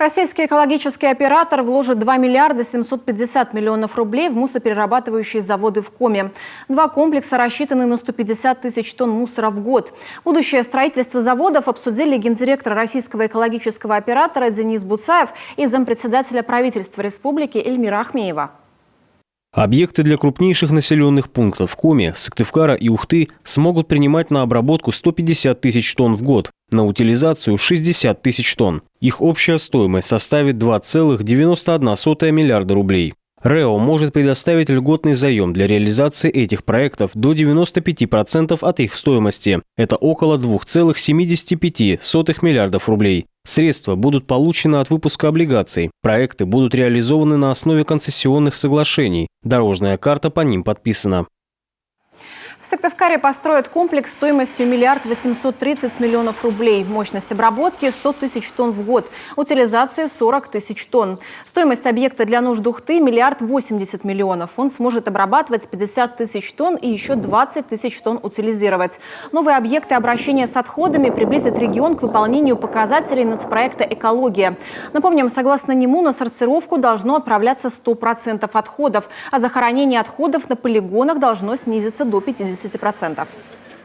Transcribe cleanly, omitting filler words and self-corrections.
Российский экологический оператор вложит 2 миллиарда 750 миллионов рублей в мусоперерабатывающие заводы в Коми. Два комплекса рассчитаны на 150 тысяч тонн мусора в год. Будущее строительство заводов обсудили гендиректор Российского экологического оператора Денис Буцаев и зампредседателя правительства республики Эльмира Ахмеева. Объекты для крупнейших населенных пунктов Коми, Сыктывкара и Ухты смогут принимать на обработку 150 тысяч тонн в год, на утилизацию 60 тысяч тонн. Их общая стоимость составит 2,91 миллиарда рублей. РЭО может предоставить льготный заем для реализации этих проектов до 95% от их стоимости. Это около 2,75 миллиардов рублей. Средства будут получены от выпуска облигаций. Проекты будут реализованы на основе концессионных соглашений. Дорожная карта по ним подписана. В Сыктывкаре построят комплекс стоимостью 1 830 миллионов рублей. Мощность обработки – 100 тысяч тонн в год. Утилизация – 40 тысяч тонн. Стоимость объекта для нужд Ухты – 1 080 миллионов. Он сможет обрабатывать 50 тысяч тонн и еще 20 тысяч тонн утилизировать. Новые объекты обращения с отходами приблизят регион к выполнению показателей нацпроекта «Экология». Напомним, согласно нему на сортировку должно отправляться 100% отходов, а захоронение отходов на полигонах должно снизиться до 50%.